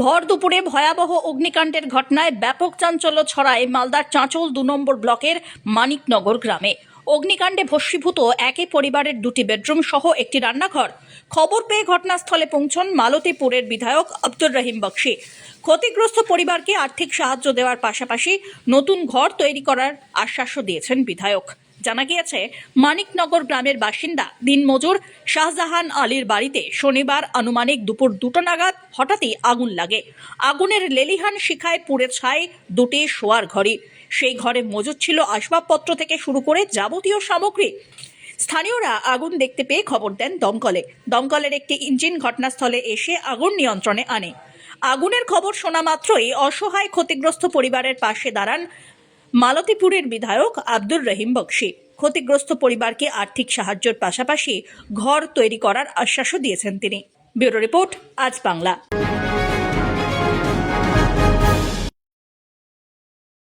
ভর দুপুরে ভয়াবহ অগ্নিকাণ্ডের ঘটনায় ব্যাপক চাঞ্চল্য ছড়ায় মালদার চাঁচল ২ নম্বর ব্লকের মানিকনগর গ্রামে। অগ্নিকাণ্ডে ভস্মীভূত একই পরিবারের 2টি বেডরুম সহ একটি রান্নাঘর। খবর পেয়ে ঘটনাস্থলে পৌঁছন মালতীপুরের বিধায়ক আব্দুর রহিম বক্সী। ক্ষতিগ্রস্ত পরিবারকে আর্থিক সাহায্য দেওয়ার পাশাপাশি নতুন ঘর তৈরি করার আশ্বাসও দিয়েছেন বিধায়ক। জানা গিয়েছে, মানিকনগর গ্রামের বাসিন্দা দিনমজুর শাহজাহান আলীর বাড়িতে শনিবার আনুমানিক দুপুর 2টা নাগাদ হঠাৎই আগুন লাগে। আগুনের লেলিহান শিখায় পুড়ে ছাই 2টি শোয়ার ঘরই। সেই ঘরে মজুদ ছিল আসবাবপত্র থেকে শুরু করে যাবতীয় সামগ্রী। স্থানীয়রা আগুন দেখতে পেয়ে খবর দেন দমকলে। দমকলের একটি ইঞ্জিন ঘটনাস্থলে এসে আগুন নিয়ন্ত্রণে আনে। আগুনের খবর শোনা মাত্রই অসহায় ক্ষতিগ্রস্ত পরিবারের পাশে দাঁড়ান মালতীপুরের বিধায়ক আব্দুর রহিম বক্সী। ক্ষতিগ্রস্ত পরিবারকে আর্থিক সাহায্যের পাশাপাশি ঘর তৈরি করার আশ্বাসও দিয়েছেন তিনি। ব্যুরো রিপোর্ট, আজ বাংলা।